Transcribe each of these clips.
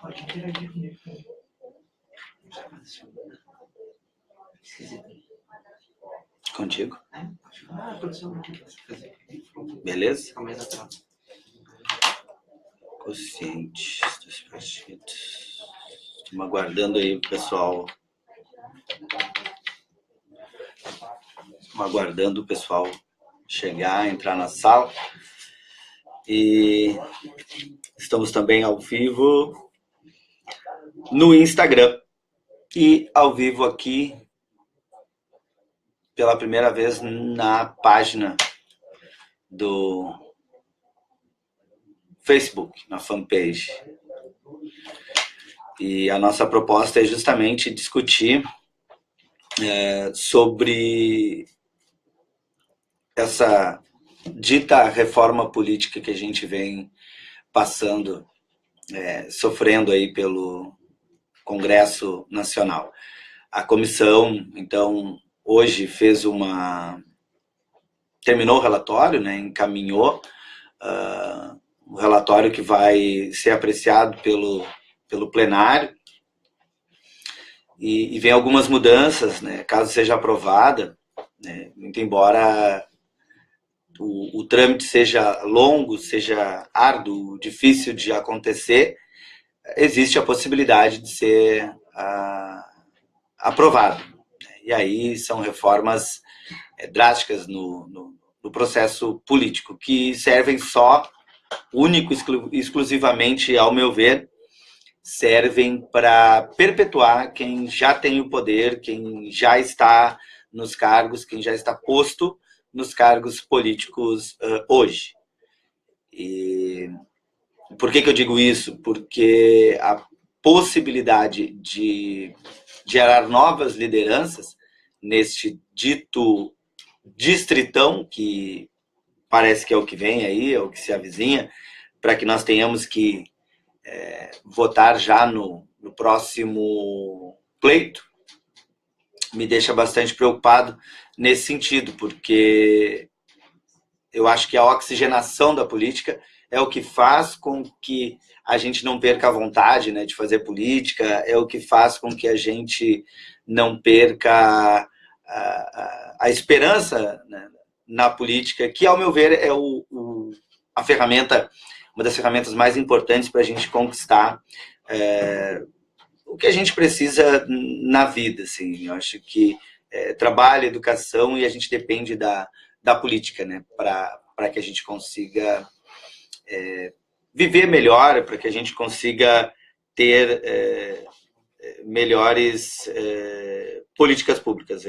Pode interagir comigo. Contigo? Beleza? Conscientes dos partidos. Estamos aguardando aí o pessoal. Estamos aguardando o pessoal chegar, entrar na sala. E estamos também ao vivo no Instagram. E ao vivo aqui pela primeira vez na página do Facebook, na fanpage. E a nossa proposta é justamente discutir sobre essa dita reforma política que a gente vem passando, sofrendo aí pelo Congresso Nacional. A comissão, então, hoje terminou o relatório, né, encaminhou o relatório que vai ser apreciado pelo plenário, e vem algumas mudanças, né, caso seja aprovada, né, muito embora o trâmite seja longo, seja árduo, difícil de acontecer, existe a possibilidade de ser aprovado. E aí são reformas drásticas no processo político, que servem só, exclusivamente, ao meu ver, servem para perpetuar quem já tem o poder, quem já está nos cargos, quem já está posto nos cargos políticos hoje. E por que eu digo isso? Porque a possibilidade de gerar novas lideranças neste dito distritão, que parece que é o que vem aí, é o que se avizinha, para que nós tenhamos que votar já no próximo pleito, me deixa bastante preocupado nesse sentido, porque eu acho que a oxigenação da política é o que faz com que a gente não perca a vontade, né, de fazer política, é o que faz com que a gente não perca a esperança, né, na política, que, ao meu ver, é a ferramenta, uma das ferramentas mais importantes para a gente conquistar o que a gente precisa na vida. Assim. Eu acho que trabalho, educação, e a gente depende da política, né, para que a gente consiga viver melhor, para que a gente consiga ter melhores políticas públicas.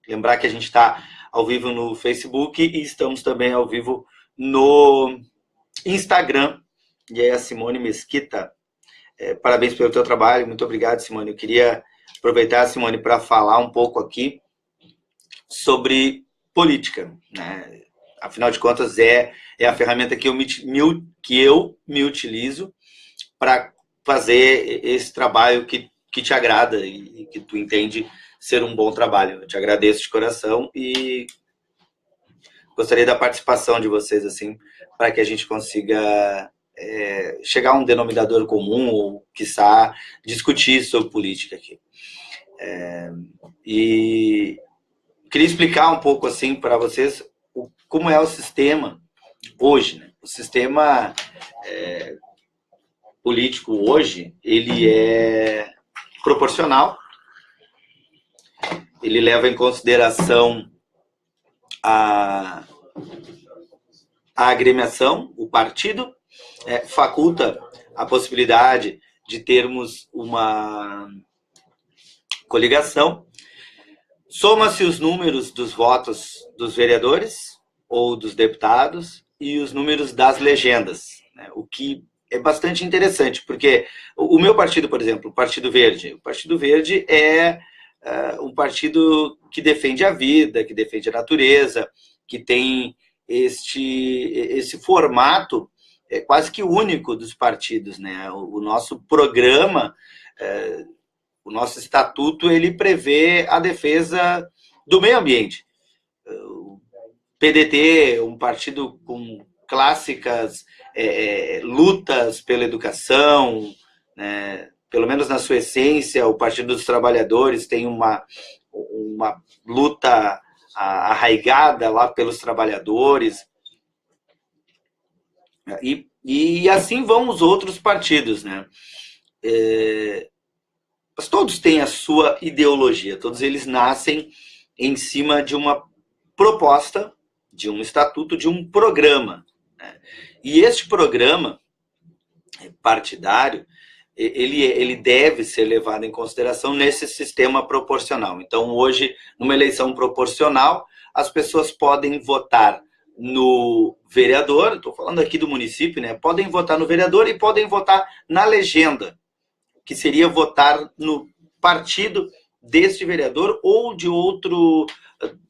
Lembrar que a gente está ao vivo no Facebook e estamos também ao vivo no Instagram. E aí a Simone Mesquita, parabéns pelo teu trabalho, muito obrigado, Simone. Eu queria aproveitar, Simone, para falar um pouco aqui sobre política, né? Afinal de contas, é a ferramenta que eu me utilizo para fazer esse trabalho que te agrada e que tu entende ser um bom trabalho. Eu te agradeço de coração e gostaria da participação de vocês, assim, para que a gente consiga chegar a um denominador comum, ou, quiçá, discutir sobre política aqui. E queria explicar um pouco, assim, para vocês como é o sistema hoje, né? O sistema político hoje, ele é proporcional, ele leva em consideração a agremiação, o partido, faculta a possibilidade de termos uma coligação, soma-se os números dos votos dos vereadores ou dos deputados e os números das legendas, né? O que é bastante interessante, porque o meu partido, por exemplo, o Partido Verde é um partido que defende a vida, que defende a natureza, que tem esse formato quase que único dos partidos, né? O nosso programa, o nosso estatuto, ele prevê a defesa do meio ambiente. O PDT, um partido com clássicas lutas pela educação, né? Pelo menos na sua essência, o Partido dos Trabalhadores tem uma luta arraigada lá pelos trabalhadores, e assim vão os outros partidos, né? Mas todos têm a sua ideologia, todos eles nascem em cima de uma proposta, de um estatuto, de um programa, né? E este programa partidário, ele deve ser levado em consideração nesse sistema proporcional. Então, hoje, numa eleição proporcional, as pessoas podem votar no vereador, estou falando aqui do município, né? Podem votar no vereador e podem votar na legenda, que seria votar no partido deste vereador ou de outro,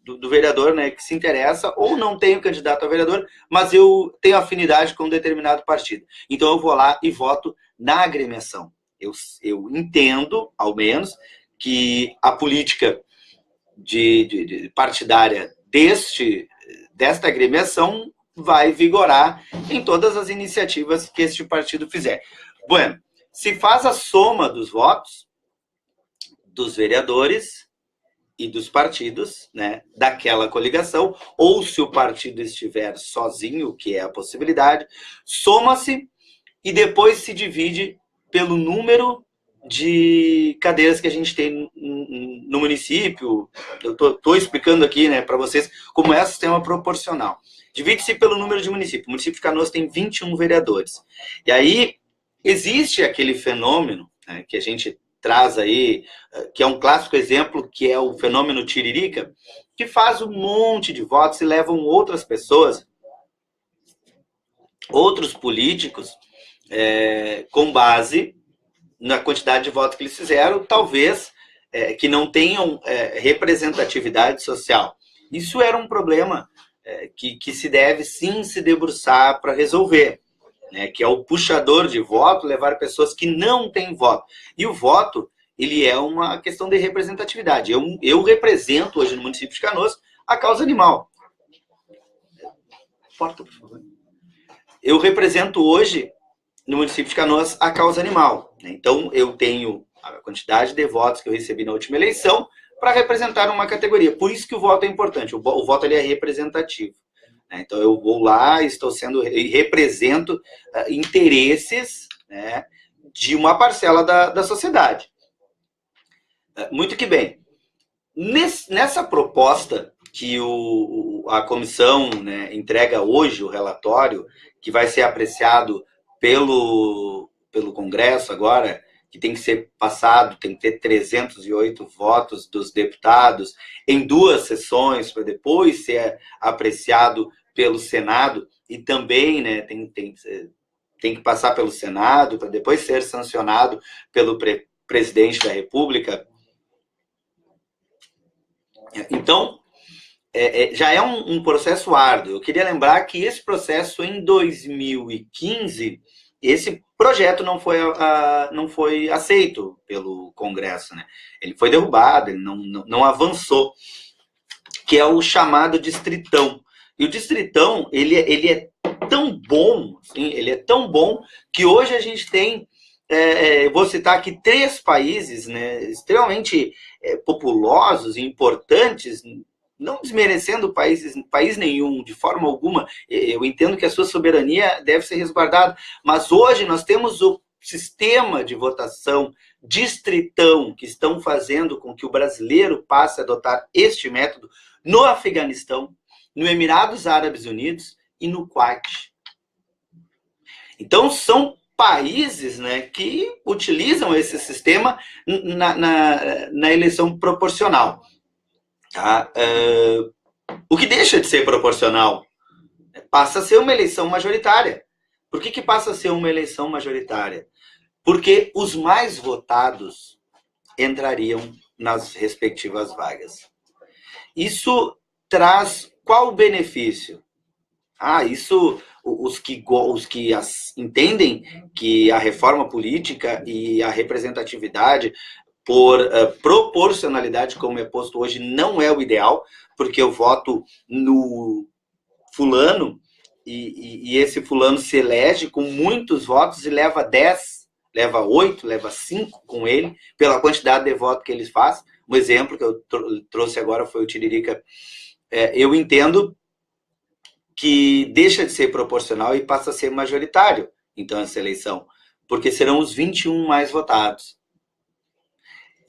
do vereador, né, que se interessa, ou não tenho candidato a vereador, mas eu tenho afinidade com um determinado partido. Então eu vou lá e voto na agremiação. Eu entendo, ao menos, que a política partidária desta agremiação vai vigorar em todas as iniciativas que este partido fizer. Bueno, se faz a soma dos votos dos vereadores e dos partidos, né, daquela coligação, ou se o partido estiver sozinho, que é a possibilidade, soma-se e depois se divide pelo número de cadeiras que a gente tem no município. Eu estou explicando aqui, né, para vocês como é o sistema proporcional. Divide-se pelo número de municípios. O município de Canoas tem 21 vereadores. E aí existe aquele fenômeno, né, que a gente traz aí, que é um clássico exemplo, que é o fenômeno Tiririca, que faz um monte de votos e levam outras pessoas, outros políticos, com base na quantidade de votos que eles fizeram, talvez que não tenham representatividade social. Isso era um problema que se deve sim se debruçar para resolver, né, que é o puxador de voto, levar pessoas que não têm voto. E o voto, ele é uma questão de representatividade. Eu represento hoje no município de Canoas a causa animal. Porta, por favor. Eu represento hoje no município de Canoas a causa animal. Então, eu tenho a quantidade de votos que eu recebi na última eleição para representar uma categoria. Por isso que o voto é importante. O voto ele é representativo. Então, eu vou lá, e represento interesses, né, de uma parcela da sociedade. Muito que bem. Nessa proposta que a comissão, né, entrega hoje, o relatório, que vai ser apreciado pelo Congresso agora, que tem que ser passado, tem que ter 308 votos dos deputados em 2 sessões, para depois ser apreciado pelo Senado, e também, né, tem que passar pelo Senado para depois ser sancionado pelo presidente da República. Então, já é um processo árduo. Eu queria lembrar que esse processo, em 2015, esse projeto não foi aceito pelo Congresso, né? Ele foi derrubado, ele não avançou, que é o chamado Distritão. E o Distritão, ele é tão bom, assim, ele é tão bom que hoje a gente tem, vou citar aqui 3 países, né, extremamente populosos e importantes, não desmerecendo país nenhum, de forma alguma. Eu entendo que a sua soberania deve ser resguardada, mas hoje nós temos o sistema de votação distritão que estão fazendo com que o brasileiro passe a adotar este método no Afeganistão, no Emirados Árabes Unidos e no Kuwait. Então, são países, né, que utilizam esse sistema na eleição proporcional. Tá? O que deixa de ser proporcional passa a ser uma eleição majoritária. Por que passa a ser uma eleição majoritária? Porque os mais votados entrariam nas respectivas vagas. Isso traz qual benefício? Os que entendem que a reforma política e a representatividade por proporcionalidade, como é posto hoje, não é o ideal, porque eu voto no fulano e esse fulano se elege com muitos votos e leva 10 leva 8, leva 5 com ele, pela quantidade de voto que ele faz. Um exemplo que eu trouxe agora foi o Tiririca. Eu entendo que deixa de ser proporcional e passa a ser majoritário, então, essa eleição, porque serão os 21 mais votados.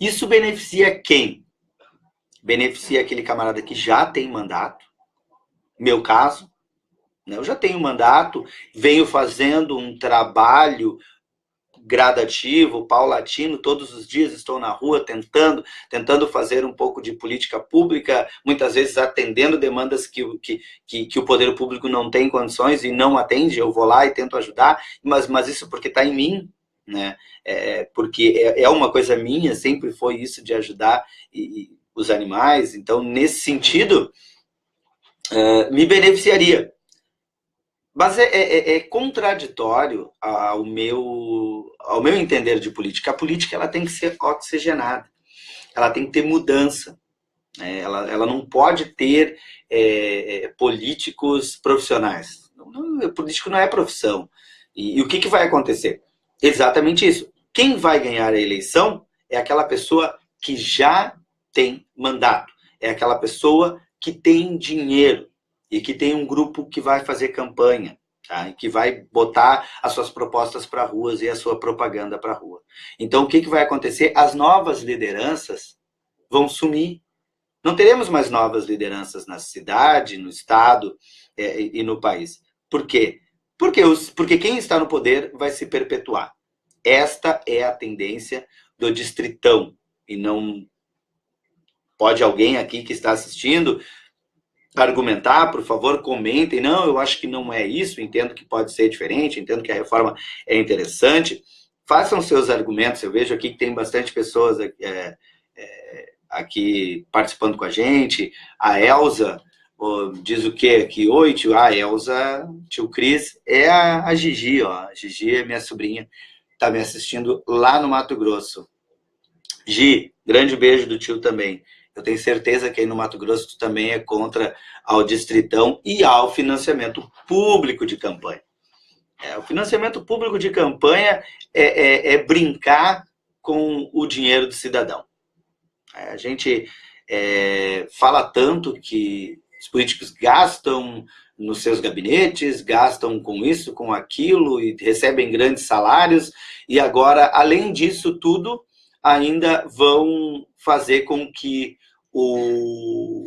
Isso beneficia quem? Beneficia aquele camarada que já tem mandato. Meu caso, né? Eu já tenho mandato, venho fazendo um trabalho gradativo, paulatino, todos os dias estou na rua tentando fazer um pouco de política pública, muitas vezes atendendo demandas que o poder público não tem condições e não atende, eu vou lá e tento ajudar, mas isso porque está em mim, né? Porque é uma coisa minha, sempre foi isso de ajudar os animais, então nesse sentido me beneficiaria. Mas é contraditório ao meu entender de política. A política ela tem que ser oxigenada, ela tem que ter mudança, né? Ela não pode ter políticos profissionais. Político não é profissão. E o que vai acontecer? Exatamente isso. Quem vai ganhar a eleição é aquela pessoa que já tem mandato, é aquela pessoa que tem dinheiro, e que tem um grupo que vai fazer campanha, tá? E que vai botar as suas propostas para ruas e a sua propaganda para a rua. Então, o que vai acontecer? As novas lideranças vão sumir. Não teremos mais novas lideranças na cidade, no estado e no país. Por quê? Porque quem está no poder vai se perpetuar. Esta é a tendência do distritão. E não pode alguém aqui que está assistindo argumentar, por favor, comentem. Não, eu acho que não é isso, entendo que pode ser diferente, entendo que a reforma é interessante. Façam seus argumentos, eu vejo aqui que tem bastante pessoas aqui participando com a gente. A Elza diz o quê aqui? Oi, tio. A Elza, tio Cris, é a Gigi, ó. A Gigi é minha sobrinha, está me assistindo lá no Mato Grosso. Gi, grande beijo do tio também. Eu tenho certeza que aí no Mato Grosso tu também é contra ao distritão e ao financiamento público de campanha. O financiamento público de campanha é brincar com o dinheiro do cidadão. A gente fala tanto que os políticos gastam nos seus gabinetes, gastam com isso, com aquilo, e recebem grandes salários, e agora, além disso tudo, ainda vão fazer com que o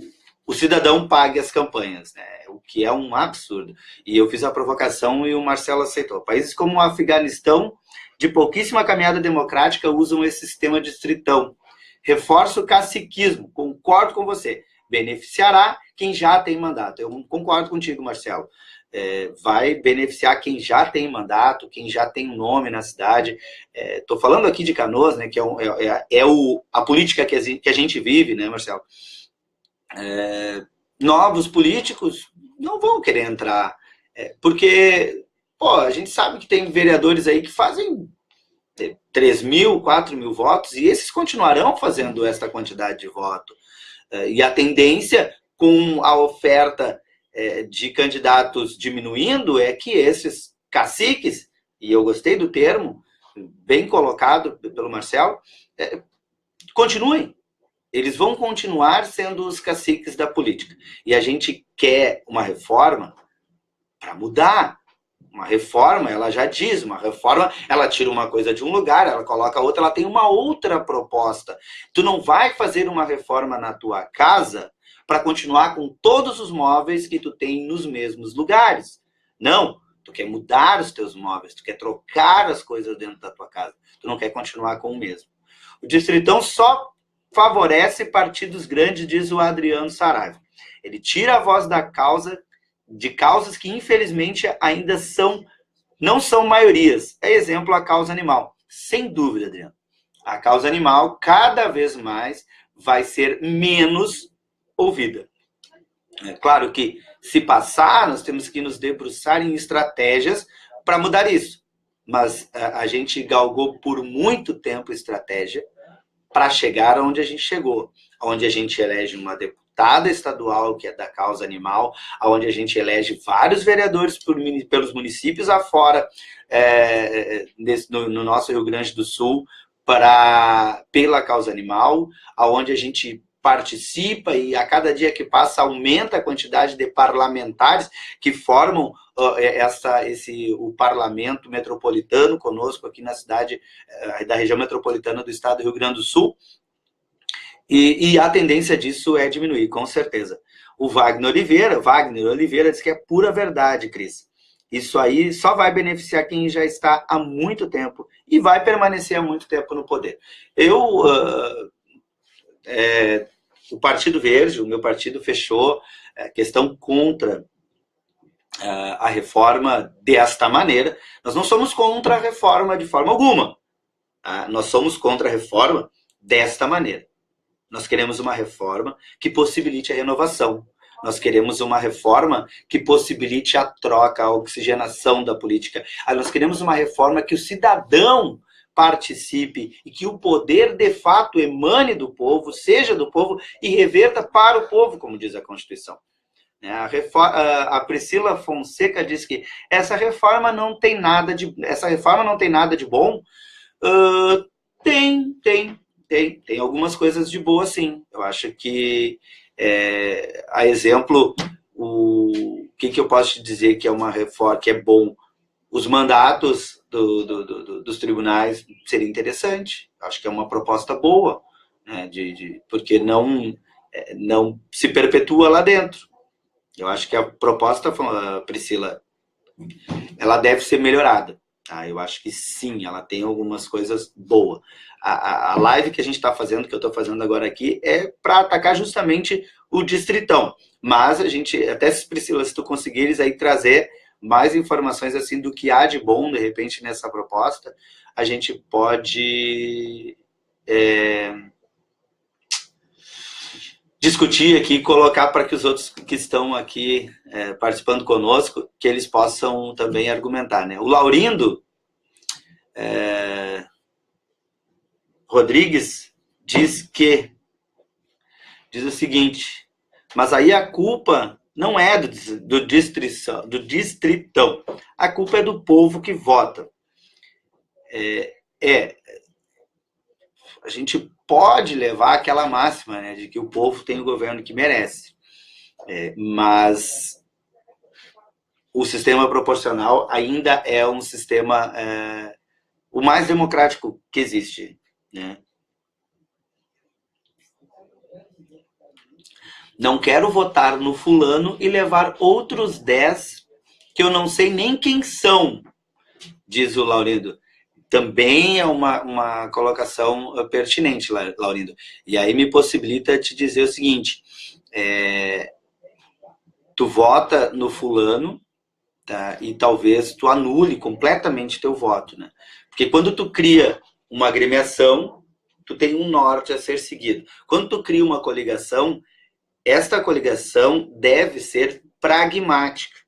cidadão pague as campanhas, né? O que é um absurdo. E eu fiz a provocação e o Marcelo aceitou. Países como o Afeganistão, de pouquíssima caminhada democrática, usam esse sistema distritão. Reforça o caciquismo, concordo com você. Beneficiará quem já tem mandato. Eu concordo contigo, Marcelo. Vai beneficiar quem já tem mandato, quem já tem um nome na cidade. Estou falando aqui de Canoas, né, que a política que a gente vive, né, Marcelo? Novos políticos não vão querer entrar, porque a gente sabe que tem vereadores aí que fazem 3 mil, 4 mil votos, e esses continuarão fazendo essa quantidade de voto. E a tendência, com a oferta de candidatos diminuindo, é que esses caciques, e eu gostei do termo, bem colocado pelo Marcelo, continuem. Eles vão continuar sendo os caciques da política. E a gente quer uma reforma para mudar. Uma reforma, ela já diz, uma reforma, ela tira uma coisa de um lugar, ela coloca outra, ela tem uma outra proposta. Tu não vai fazer uma reforma na tua casa para continuar com todos os móveis que tu tem nos mesmos lugares. Não, tu quer mudar os teus móveis, tu quer trocar as coisas dentro da tua casa. Tu não quer continuar com o mesmo. O distritão só favorece partidos grandes, diz o Adriano Saraiva. Ele tira a voz da causa, de causas que, infelizmente, ainda não são maiorias. Exemplo, a causa animal. Sem dúvida, Adriano. A causa animal, cada vez mais, vai ser menos ouvida. É claro que, se passar, nós temos que nos debruçar em estratégias para mudar isso. Mas a gente galgou por muito tempo estratégia para chegar onde a gente chegou. Onde a gente elege deputada estadual, que é da causa animal, onde a gente elege vários vereadores pelos municípios afora, no nosso Rio Grande do Sul, pela causa animal, onde a gente participa e a cada dia que passa aumenta a quantidade de parlamentares que formam o parlamento metropolitano conosco aqui na cidade da região metropolitana do estado do Rio Grande do Sul. E a tendência disso é diminuir, com certeza. O Wagner Oliveira diz que é pura verdade, Cris. Isso aí só vai beneficiar quem já está há muito tempo e vai permanecer há muito tempo no poder. O Partido Verde, o meu partido, fechou a questão contra a reforma desta maneira. Nós não somos contra a reforma de forma alguma. Nós somos contra a reforma desta maneira. Nós queremos uma reforma que possibilite a renovação. Nós queremos uma reforma que possibilite a troca, a oxigenação da política. Nós queremos uma reforma que o cidadão participe e que o poder, de fato, emane do povo, seja do povo e reverta para o povo, como diz a Constituição. A Priscila Fonseca diz que essa reforma não tem nada de bom. Tem algumas coisas de boa, sim. Eu acho que, a exemplo, o que eu posso te dizer que é uma reforma que é bom? Os mandatos dos tribunais seria interessante. Acho que é uma proposta boa, né, porque não se perpetua lá dentro. Eu acho que a proposta, Priscila, ela deve ser melhorada. Eu acho que sim, ela tem algumas coisas boas. A live que a gente está fazendo, que eu estou fazendo agora aqui, é para atacar justamente o Distritão. Mas a gente, até Priscila, se tu conseguires aí trazer mais informações assim do que há de bom, de repente, nessa proposta, a gente pode discutir aqui e colocar para que os outros que estão aqui participando conosco, que eles possam também argumentar, né? O Laurindo Rodrigues diz o seguinte: mas aí a culpa não é do Distritão, a culpa é do povo que vota. A gente pode levar aquela máxima, né, de que o povo tem o governo que merece, mas o sistema proporcional ainda é um sistema o mais democrático que existe, né? Não quero votar no fulano e levar outros 10 que eu não sei nem quem são, diz o Laurindo. Também é uma colocação pertinente, Laurindo. E aí me possibilita te dizer o seguinte: tu vota no fulano, tá, e talvez tu anule completamente teu voto, né? Porque quando tu cria uma agremiação, tu tem um norte a ser seguido. Quando tu cria uma coligação, esta coligação deve ser pragmática.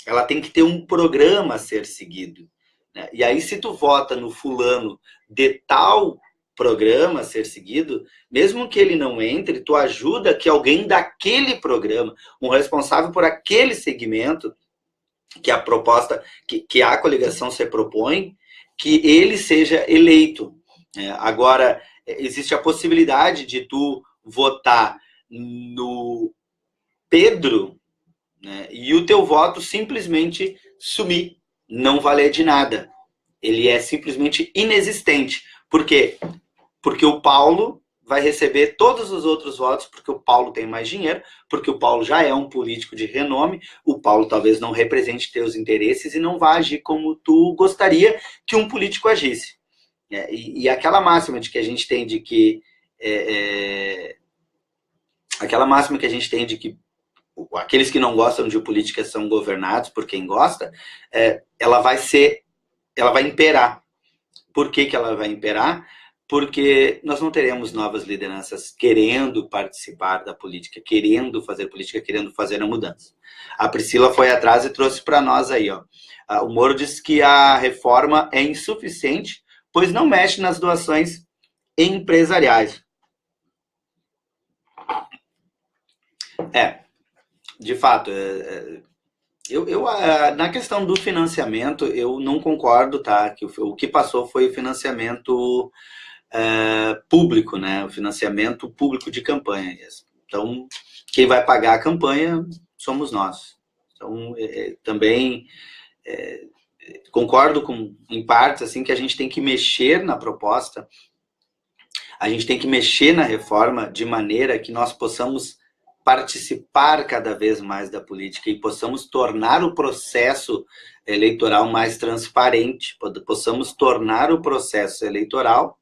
Ela tem que ter um programa a ser seguido, né? E aí, se tu vota no fulano de tal programa a ser seguido, mesmo que ele não entre, tu ajuda que alguém daquele programa, um responsável por aquele segmento, que a proposta, que a coligação se propõe, que ele seja eleito. Agora, existe a possibilidade de tu votar no Pedro, né, e o teu voto simplesmente sumir, não valer de nada. Ele é simplesmente inexistente. Por quê? Porque o Paulo vai receber todos os outros votos, porque o Paulo tem mais dinheiro, porque o Paulo já é um político de renome, o Paulo talvez não represente teus interesses e não vá agir como tu gostaria que um político agisse. E aquela máxima de que a gente tem de que aquela máxima que a gente tem de que aqueles que não gostam de política são governados por quem gosta, ela vai imperar. Por que ela vai imperar? Porque nós não teremos novas lideranças querendo participar da política, querendo fazer política, querendo fazer a mudança. A Priscila foi atrás e trouxe para nós aí, ó. O Moro disse que a reforma é insuficiente, pois não mexe nas doações empresariais. De fato, na questão do financiamento, eu não concordo, tá? Que o que passou foi o financiamento público, né? O financiamento público de campanha. Então, quem vai pagar a campanha somos nós. Então, também concordo em partes, assim, que a gente tem que mexer na proposta, a gente tem que mexer na reforma de maneira que nós possamos participar cada vez mais da política e possamos tornar o processo eleitoral mais transparente, possamos tornar o processo eleitoral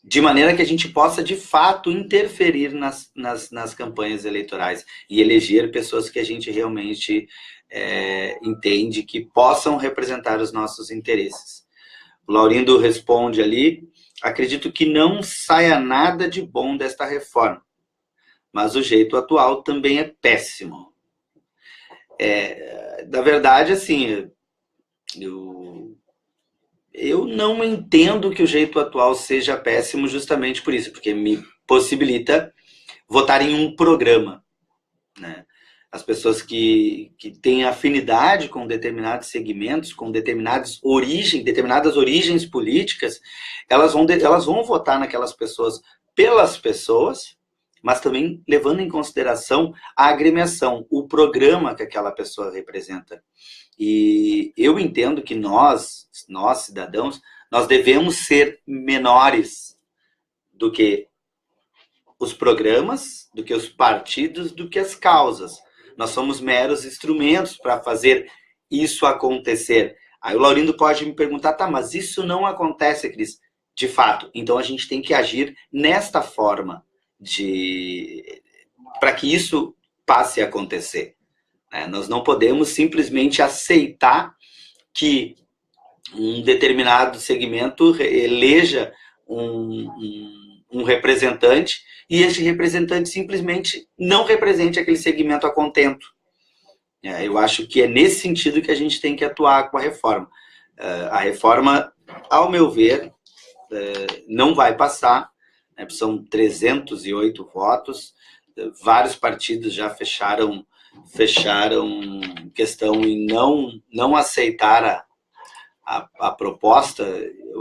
de maneira que a gente possa, de fato, interferir nas campanhas eleitorais e eleger pessoas que a gente realmente entende que possam representar os nossos interesses. O Laurindo responde ali: acredito que não saia nada de bom desta reforma, mas o jeito atual também é péssimo. Na verdade, assim, eu não entendo que o jeito atual seja péssimo justamente por isso, porque me possibilita votar em um programa, né? As pessoas que têm afinidade com determinados segmentos, com determinadas origens políticas, elas vão votar naquelas pessoas pelas pessoas, mas também levando em consideração a agremiação, o programa que aquela pessoa representa. E eu entendo que nós cidadãos, nós devemos ser menores do que os programas, do que os partidos, do que as causas. Nós somos meros instrumentos para fazer isso acontecer. Aí o Laurindo pode me perguntar, tá, mas isso não acontece, Cris. De fato, então a gente tem que agir nesta forma para que isso passe a acontecer. Nós não podemos simplesmente aceitar que um determinado segmento eleja um representante e esse representante simplesmente não represente aquele segmento a contento. Eu acho que é nesse sentido que a gente tem que atuar com a reforma. A reforma, ao meu ver, não vai passar, são 308 votos, vários partidos já fecharam questão em não aceitar a proposta.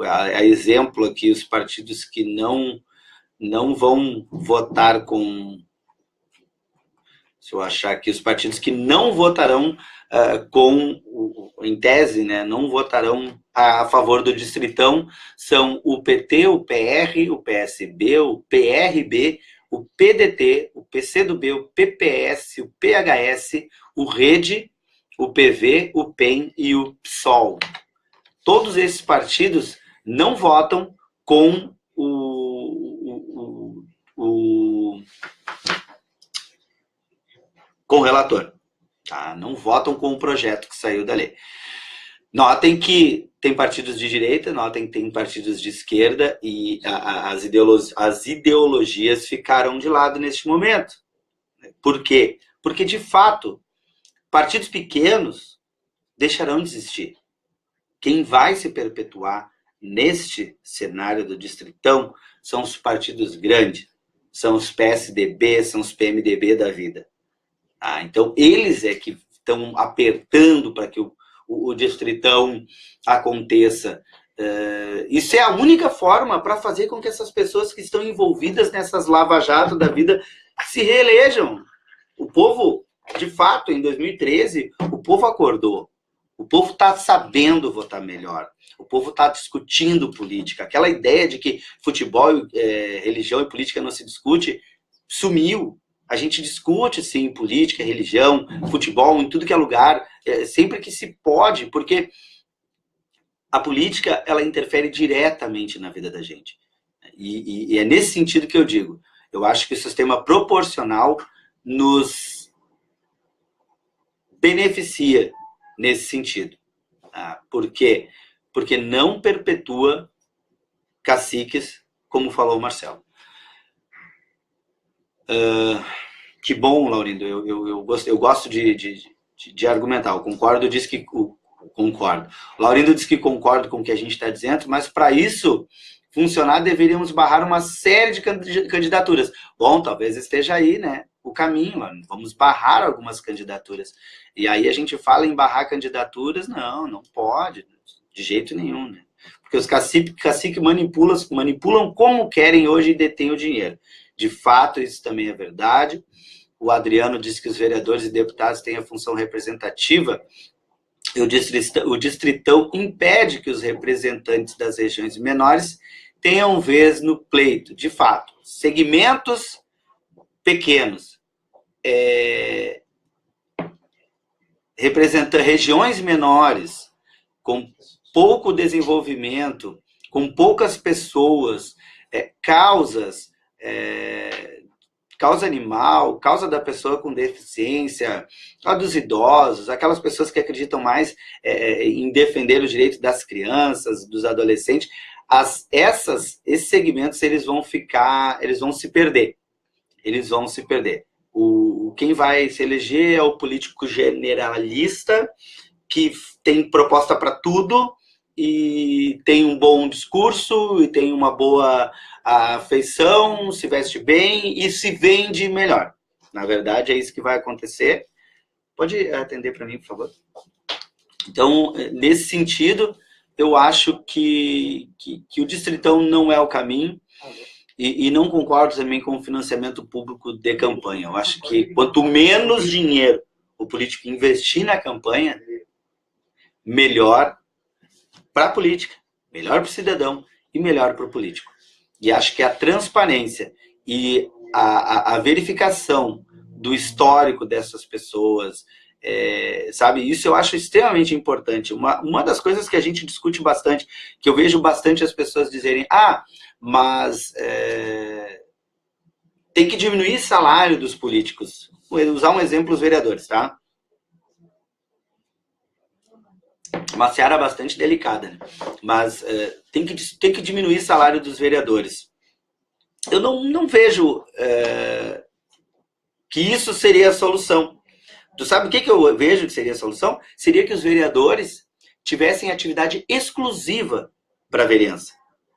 A exemplo aqui, os partidos que não vão votar com... Se eu achar aqui, os partidos que não votarão em tese, né, não votarão a favor do Distritão, são o PT, o PR, o PSB, o PRB, o PDT, o PCdoB, o PPS, o PHS, o Rede, o PV, o PEN e o PSOL. Todos esses partidos não votam com com o relator. Tá? Não votam com o projeto que saiu da lei. Notem que tem partidos de direita, notem que tem partidos de esquerda e as ideologias ficaram de lado neste momento. Por quê? Porque, de fato, partidos pequenos deixarão de existir. Quem vai se perpetuar neste cenário do Distritão são os partidos grandes, são os PSDB, são os PMDB da vida. Então, eles é que estão apertando para que o Distritão aconteça. Isso é a única forma para fazer com que essas pessoas que estão envolvidas nessas lava-jato da vida se reelejam. O povo, de fato, em 2013, o povo acordou. O povo está sabendo votar melhor. O povo está discutindo política. Aquela ideia de que futebol, religião e política não se discute, sumiu. A gente discute, sim, política, religião, futebol, em tudo que é lugar, sempre que se pode, porque a política, ela interfere diretamente na vida da gente. E é nesse sentido que eu digo. Eu acho que o sistema proporcional nos beneficia nesse sentido. Por quê? Porque não perpetua caciques, como falou o Marcelo. Que bom, Laurindo. Eu gosto de argumentar. O Concordo diz que concordo. O Laurindo diz que concordo com o que a gente está dizendo, mas para isso funcionar, deveríamos barrar uma série de candidaturas. Bom, talvez esteja aí, né, o caminho, mano. Vamos barrar algumas candidaturas. E aí a gente fala em barrar candidaturas, não pode, de jeito nenhum, né? Porque os caciques manipulam como querem hoje e detêm o dinheiro. De fato, isso também é verdade. O Adriano disse que os vereadores e deputados têm a função representativa e o distritão impede que os representantes das regiões menores tenham vez no pleito. De fato, segmentos pequenos, regiões menores, com pouco desenvolvimento, com poucas pessoas, causas, causa animal, causa da pessoa com deficiência, a dos idosos, aquelas pessoas que acreditam mais em defender os direitos das crianças, dos adolescentes, esses segmentos eles vão se perder. Eles vão se perder. Quem vai se eleger é o político generalista, que tem proposta para tudo, e tem um bom discurso, e tem uma boa afeição, se veste bem e se vende melhor. Na verdade, é isso que vai acontecer. Pode atender para mim, por favor? Então, nesse sentido, eu acho que o distritão não é o caminho, e não concordo também com o financiamento público de campanha. Eu acho que quanto menos dinheiro o político investir na campanha, melhor para a política, melhor para o cidadão e melhor para o político. E acho que a transparência e a verificação do histórico dessas pessoas, sabe, isso eu acho extremamente importante. Uma das coisas que a gente discute bastante, que eu vejo bastante as pessoas dizerem, mas tem que diminuir o salário dos políticos. Vou usar um exemplo, os vereadores, tá? Uma seara bastante delicada, né? Mas tem que diminuir o salário dos vereadores. Eu não vejo que isso seria a solução. Tu sabe o que eu vejo que seria a solução? Seria que os vereadores tivessem atividade exclusiva para a vereança.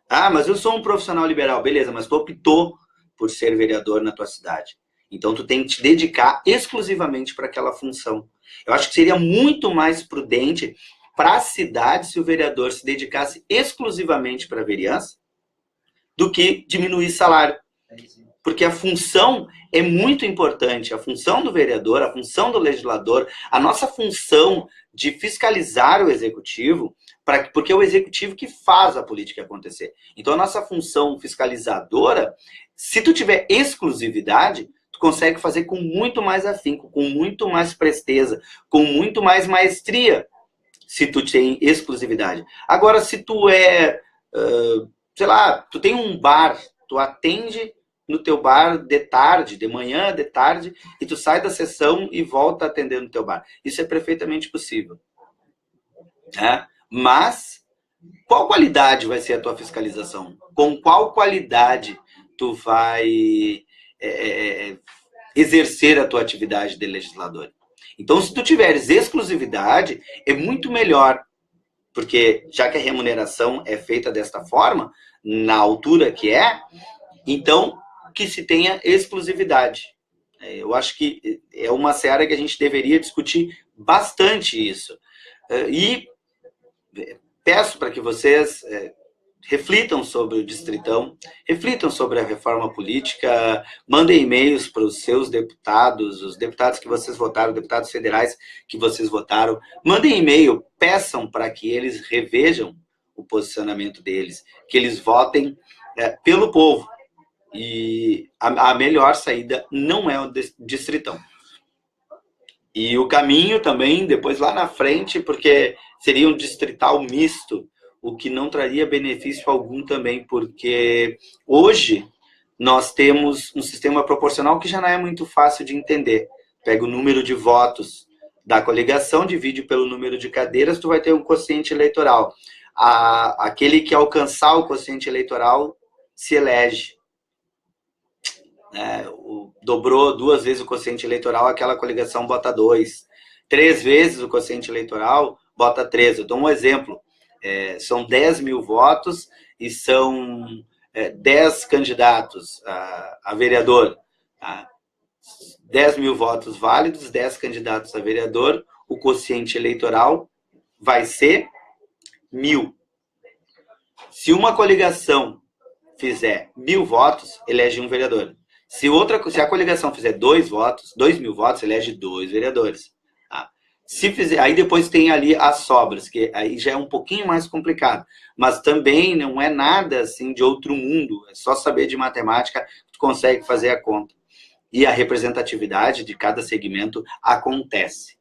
Mas eu sou um profissional liberal. Beleza, mas tu optou por ser vereador na tua cidade. Então tu tem que te dedicar exclusivamente para aquela função. Eu acho que seria muito mais prudente para a cidade se o vereador se dedicasse exclusivamente para a vereança do que diminuir salário. Porque a função é muito importante. A função do vereador, a função do legislador, a nossa função de fiscalizar o executivo, porque é o executivo que faz a política acontecer. Então a nossa função fiscalizadora, se tu tiver exclusividade, tu consegue fazer com muito mais afinco, com muito mais presteza, com muito mais maestria, se tu tem exclusividade. Agora, se tu sei lá, tu tem um bar, tu atende no teu bar de tarde, de manhã, de tarde, e tu sai da sessão e volta a atender no teu bar. Isso é perfeitamente possível. Mas, qual qualidade vai ser a tua fiscalização? Com qual qualidade tu vai exercer a tua atividade de legislador? Então, se tu tiveres exclusividade, é muito melhor, porque já que a remuneração é feita desta forma, na altura que então que se tenha exclusividade. Eu acho que é uma seara que a gente deveria discutir bastante isso. E peço para que vocês reflitam sobre o distritão, reflitam sobre a reforma política, mandem e-mails para os seus deputados, os deputados que vocês votaram, deputados federais que vocês votaram, mandem e-mail, peçam para que eles revejam o posicionamento deles, que eles votem pelo povo. E a melhor saída não é o distritão. E o caminho também, depois lá na frente, porque seria um distrital misto, o que não traria benefício algum também, porque hoje nós temos um sistema proporcional que já não é muito fácil de entender. Pega o número de votos da coligação, divide pelo número de cadeiras, tu vai ter um quociente eleitoral. Aquele que alcançar o quociente eleitoral se elege. Dobrou 2 vezes o quociente eleitoral, aquela coligação bota 2. 3 vezes o quociente eleitoral, bota 3. Eu dou um exemplo. São 10 mil votos e são 10 candidatos a vereador, tá? 10 mil votos válidos, 10 candidatos a vereador, o quociente eleitoral vai ser 1.000. Se uma coligação fizer 1.000 votos, elege um vereador. Se a coligação fizer 2.000 votos, elege 2 vereadores. Tá? Aí depois tem ali as sobras, que aí já é um pouquinho mais complicado. Mas também não é nada assim de outro mundo. É só saber de matemática que tu consegue fazer a conta. E a representatividade de cada segmento acontece.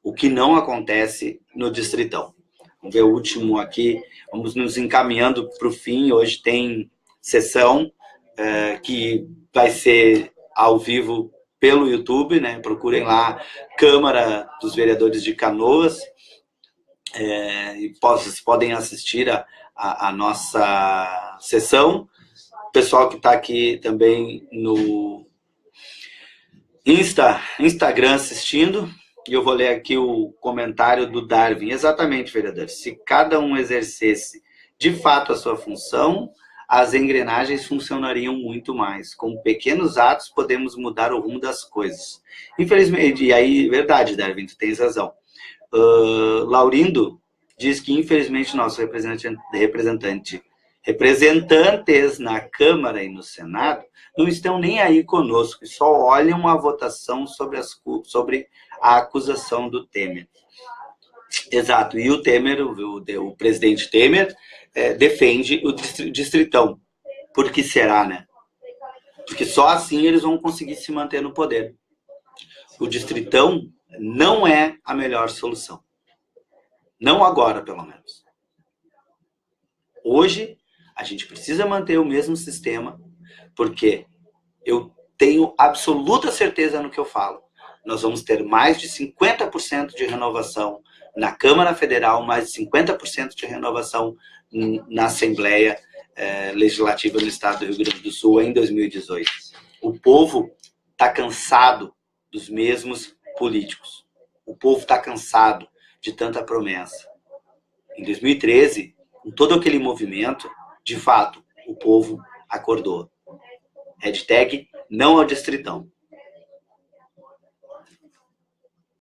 O que não acontece no Distritão. Vamos ver o último aqui. Vamos nos encaminhando para o fim. Hoje tem sessão que vai ser ao vivo pelo YouTube, né? Procurem lá Câmara dos Vereadores de Canoas. E vocês podem assistir a nossa sessão. O pessoal que está aqui também no Instagram assistindo. E eu vou ler aqui o comentário do Darwin. Exatamente, vereador. Se cada um exercesse de fato a sua função, as engrenagens funcionariam muito mais. Com pequenos atos, podemos mudar o rumo das coisas. Infelizmente, e aí, verdade, Darwin, tu tens razão. Laurindo diz que, infelizmente, nossos representantes na Câmara e no Senado não estão nem aí conosco, só olham a votação sobre a acusação do Temer. Exato, e o Temer, o presidente Temer, defende o Distritão. Por que será, né? Porque só assim eles vão conseguir se manter no poder. O Distritão não é a melhor solução. Não agora, pelo menos. Hoje, a gente precisa manter o mesmo sistema, porque eu tenho absoluta certeza no que eu falo. Nós vamos ter mais de 50% de renovação na Câmara Federal, mais de 50% de renovação na Assembleia Legislativa do Estado do Rio Grande do Sul em 2018. O povo está cansado dos mesmos políticos. O povo está cansado de tanta promessa. Em 2013, com todo aquele movimento, de fato, o povo acordou. Hashtag não ao Distritão.